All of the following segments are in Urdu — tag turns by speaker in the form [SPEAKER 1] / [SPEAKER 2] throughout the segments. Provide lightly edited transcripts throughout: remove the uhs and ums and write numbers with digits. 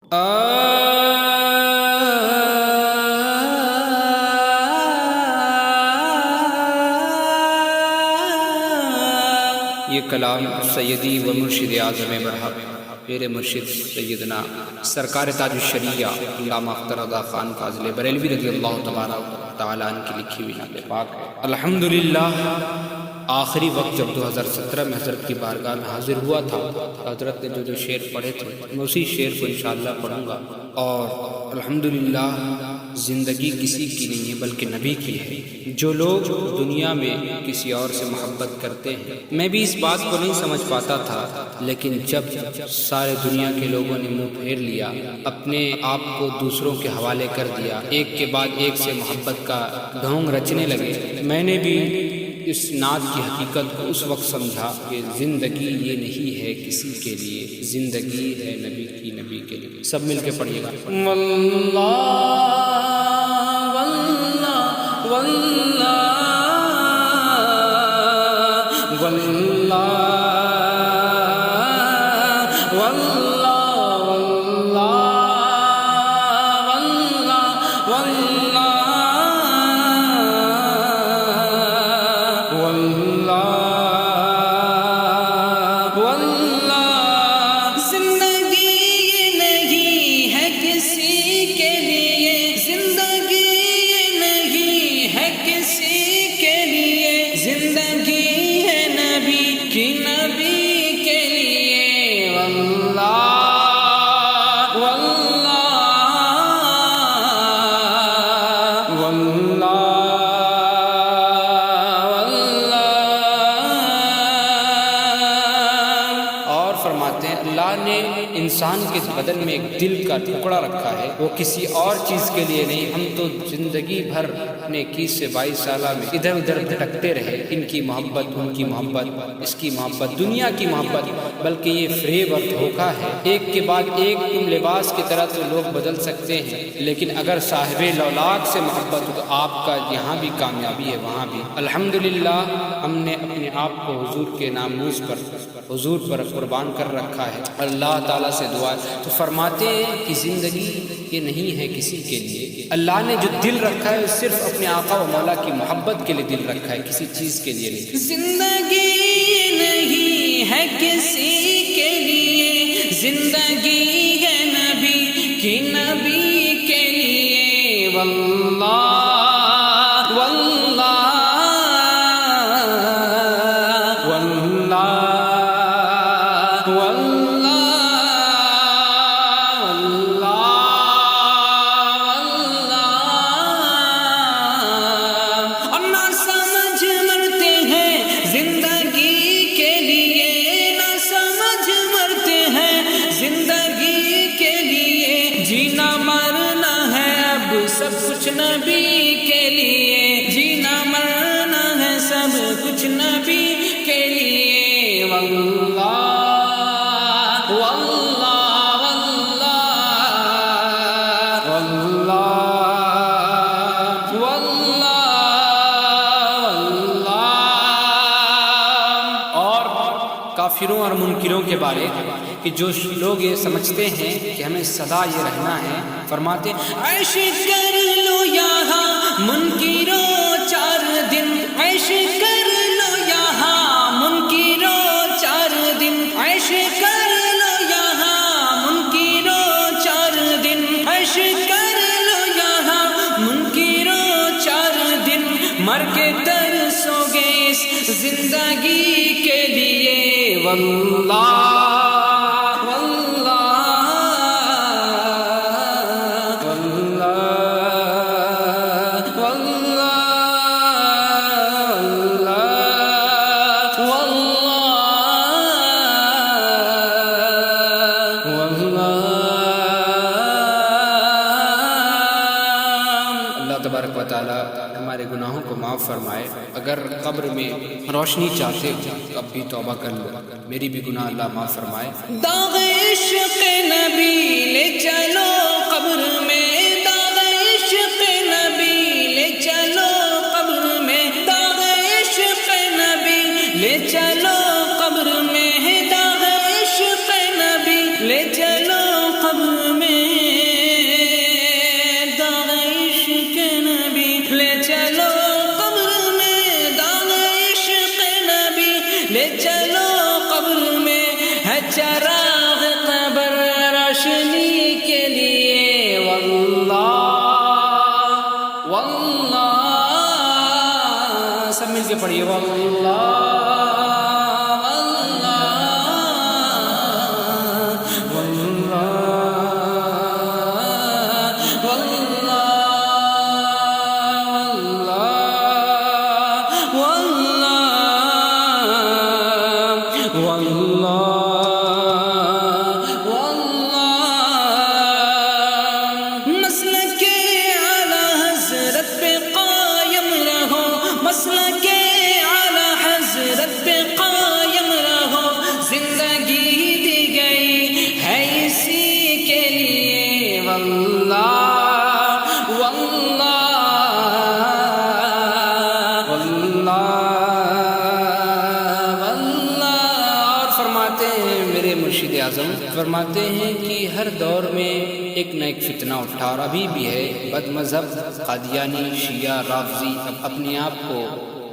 [SPEAKER 1] یہ کلام سیدی و مرشد اعظم برحق میرے مرشد سیدنا سرکار تاج الشریعہ علامہ اختر رضا خان فاضل بریلوی رضی اللہ تبارک تعالیٰ عنہ کی لکھی ہوئی نعت پاک ہے۔ الحمدللہ آخری وقت جب 2017 میں حضرت کی بارگاہ میں حاضر ہوا تھا، حضرت نے جو شعر پڑھے تھے میں اسی شعر کو انشاءاللہ پڑھوں گا۔ اور الحمدللہ زندگی کسی کی نہیں ہے بلکہ نبی کی ہے۔ جو لوگ دنیا میں کسی اور سے محبت کرتے ہیں، میں بھی اس بات کو نہیں سمجھ پاتا تھا، لیکن جب سارے دنیا کے لوگوں نے منہ پھیر لیا، اپنے آپ کو دوسروں کے حوالے کر دیا، ایک کے بعد ایک سے محبت کا ڈھونگ رچنے لگے، میں نے بھی اس نعت کی حقیقت کو اس وقت سمجھا کہ زندگی یہ نہیں ہے کسی کے لیے، زندگی ہے نبی کی، نبی کے لیے۔ سب مل کے پڑھیے گا۔ واللہ واللہ واللہ واللہ انسان کے بدن میں ایک دل کا ٹکڑا رکھا ہے، وہ کسی اور چیز کے لیے نہیں۔ ہم تو زندگی بھر اپنے 21 سے 22 سالہ میں ادھر ادھر بھٹکتے رہے، ان کی محبت، ان کی محبت، اس کی محبت، دنیا کی محبت، بلکہ یہ فریب اور دھوکہ ہے۔ ایک کے بعد ایک تم لباس کی طرح تو لوگ بدل سکتے ہیں، لیکن اگر صاحب لولاک سے محبت ہو تو آپ کا یہاں بھی کامیابی ہے، وہاں بھی۔ الحمدللہ ہم نے اپنے آپ کو حضور کے ناموس پر، حضور پر قربان کر رکھا ہے۔ اللہ تعالیٰ سے دعا تو فرماتے ہیں کہ زندگی یہ نہیں ہے کسی کے لیے۔ اللہ نے جو دل رکھا ہے صرف اپنے آقا و مولا کی محبت کے لیے دل رکھا ہے، کسی چیز کے لیے نہیں۔
[SPEAKER 2] زندگی نہیں ہے کسی کے لیے، زندگی ہے نبی کی، نبی کے لیے۔ واللہ سب کچھ نبی کے لیے، جینا مرنا ہے سب کچھ نبی کے لیے۔ واللہ واللہ واللہ واللہ واللہ واللہ۔
[SPEAKER 1] اور کافروں اور منکروں کے بارے کہ جو لوگ یہ سمجھتے ہیں کہ ہمیں سدا یہ رہنا ہے، فرماتے
[SPEAKER 2] عیش کر لو یہاں منکروں 4 دن، عیش کر لو یہاں منکروں 4 دن، عیش کر لو یہاں منکروں 4 دن، عیش کر لو یہاں منکروں 4 دن، مر کے ترسو گے اس زندگی کے لیے۔ واللہ
[SPEAKER 1] تبارک و تعالیٰ ہمارے گناہوں کو معاف فرمائے۔ اگر قبر میں روشنی چاہتے ہو اب بھی توبہ کر لو، میری بھی گناہ اللہ معاف فرمائے۔
[SPEAKER 2] داغ عشق نبی لے چلو قبر میں، داغ عشق نبی لے چلو قبر میں، داغ عشق نبی لے چلو قبر میں، داغ عشق نبی لے چلو قبر میں۔ لے چلو قبر میں ہے چراغ قبر روشنی کے لیے واللہ واللہ سب مل کے پڑھیے واللہ فرماتے ہیں کہ ہر دور میں ایک نہ ایک فتنہ اٹھا اور ابھی بھی ہے. بد مذہب قادیانی شیعہ رافضی اپنے آپ کو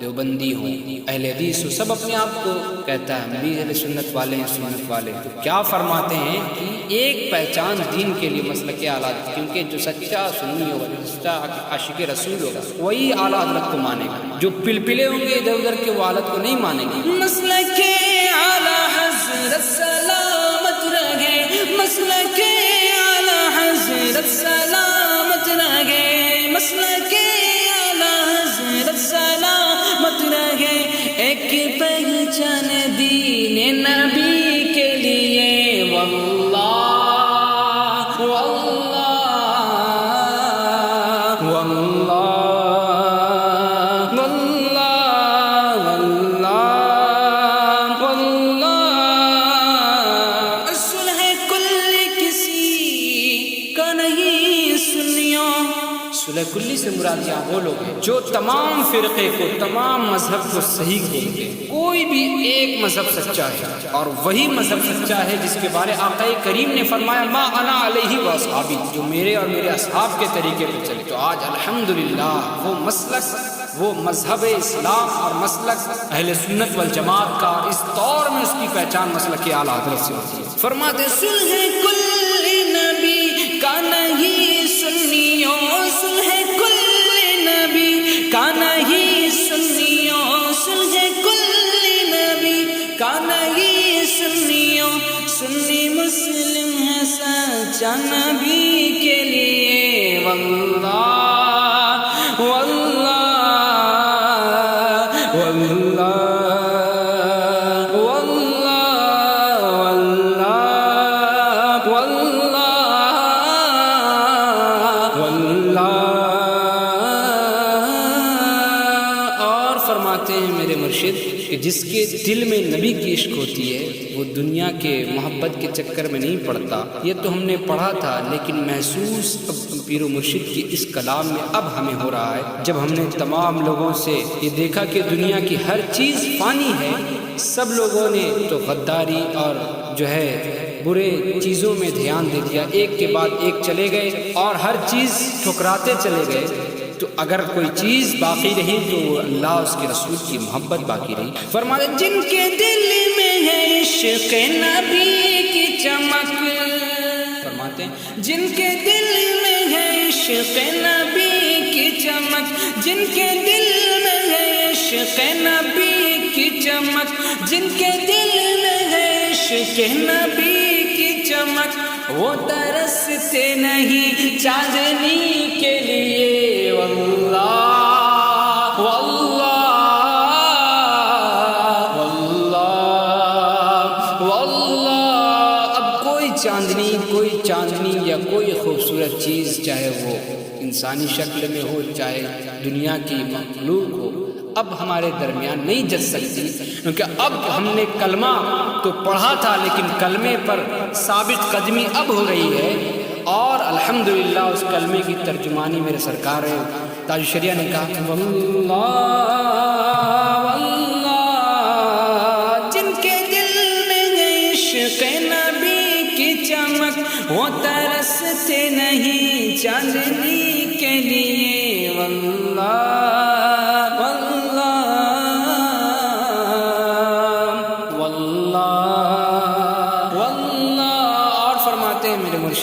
[SPEAKER 2] دیوبندی ہوں اہل حدیث ہو سب اپنے آپ کو کہتا ہے ہم بھی اہل سنت والے ہیں سنت والے. تو کیا فرماتے ہیں کہ ایک پہچان دین کے لیے مسلک اعلیٰ حضرت کیونکہ جو سچا سنی ہوگا جو سچا عاشق رسول ہوگا وہی اعلیٰ حضرت کو مانے گا. جو پلپلے ہوں گے ادھر ادھر کے وہ حالت کو نہیں مانیں گے. مسلک اعلیٰ حضرت سلامت رہے مسلک اعلیٰ حضرت سلامت رہے مسلک اعلیٰ حضرت سلامت رہے. ایک پہچان دین نبی کے لیے واللہ واللہ واللہ واللہ واللہ واللہ. صلح کل کسی کا نہیں سنیو. صلح کلی سے مراد یہاں وہ لوگ ہیں جو تمام فرقے کو تمام مذہب کو صحیح کھولتے ہیں. کوئی بھی ایک مذہب سچا ہے اور وہی مذہب سچا ہے جس کے بارے آقا کریم نے فرمایا ما انا علیہ و اصحابی جو میرے اور میرے اصحاب کے طریقے پر چلے. تو آج الحمدللہ وہ مسلک وہ مذہب اسلام اور مسلک اہل سنت والجماعت کا اس دور میں اس کی پہچان مسلک اعلیٰ حضرت سے ہوتی ہے. فرماتے صلح کل نبی کا نہیں سنیو صلح کل نبی کا نہیں سنیو صلح کل نبی کا نہیں سنیو. سنی مسلم ہے سچا نبی کے لیے واللہ واللہ واللہ کہ جس کے دل میں نبی کی عشق ہوتی ہے وہ دنیا کے محبت کے چکر میں نہیں پڑتا. یہ تو ہم نے پڑھا تھا لیکن محسوس اب پیر و مرشد کی اس کلام میں اب ہمیں ہو رہا ہے جب ہم نے تمام لوگوں سے یہ دیکھا کہ دنیا کی ہر چیز فانی ہے. سب لوگوں نے تو غداری اور جو ہے برے چیزوں میں دھیان دے دیا ایک کے بعد ایک چلے گئے اور ہر چیز ٹھکراتے چلے گئے. تو اگر کوئی چیز باقی رہی تو اللہ اس کے رسول کی محبت باقی رہی. فرماتے جن کے دل میں ہے عشق نبی کی چمک فرماتے ہیں جن کے دل میں ہے عشق نبی کی چمک جن کے دل میں ہے عشق نبی کی چمک جن کے دل میں ہے عشق نبی کی چمک وہ ترستے نہیں چاندنی کے لیے واللہ واللہ واللہ واللہ. اب کوئی چاندنی یا کوئی خوبصورت چیز چاہے وہ انسانی شکل میں ہو چاہے دنیا کی مخلوق ہو اب ہمارے درمیان نہیں جل سکتی کیونکہ اب ہم نے کلمہ تو پڑھا تھا لیکن کلمے پر ثابت قدمی اب ہو رہی ہے. اور الحمدللہ اس کلمے کی ترجمانی میرے سرکار تاج الشریعہ نے کہا واللہ واللہ جن کے دل میں عشق نبی کی چمک وہ ترستے نہیں چاندنی کے لیے واللہ واللہ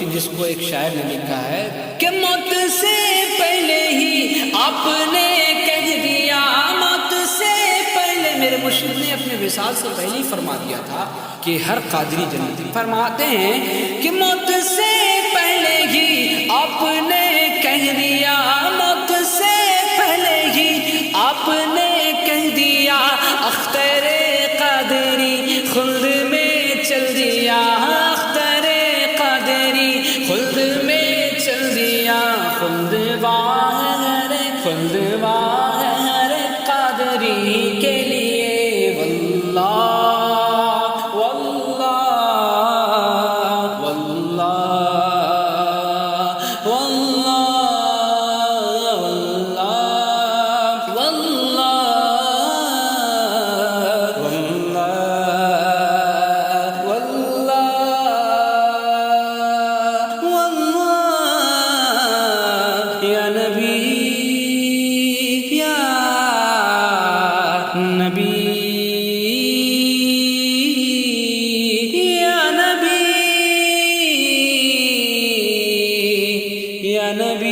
[SPEAKER 1] مرشد جس کو ایک شاعر نے لکھا ہے
[SPEAKER 2] کہ موت سے پہلے ہی آپ نے کہہ دیا، موت سے پہلے میرے مرشد نے اپنے وصال سے پہلے ہی فرما دیا تھا
[SPEAKER 1] کہ ہر قادری جنتی.
[SPEAKER 2] فرماتے ہیں کہ موت سے پہلے ہی آپ نے کہہ دیا، موت سے پہلے ہی آپ نے کہہ دیا، اختر قادری خلد میں چل دیا، اختر قادری خلد میں چل دیا، خلد باہر قادری کے لیے واللہ نبی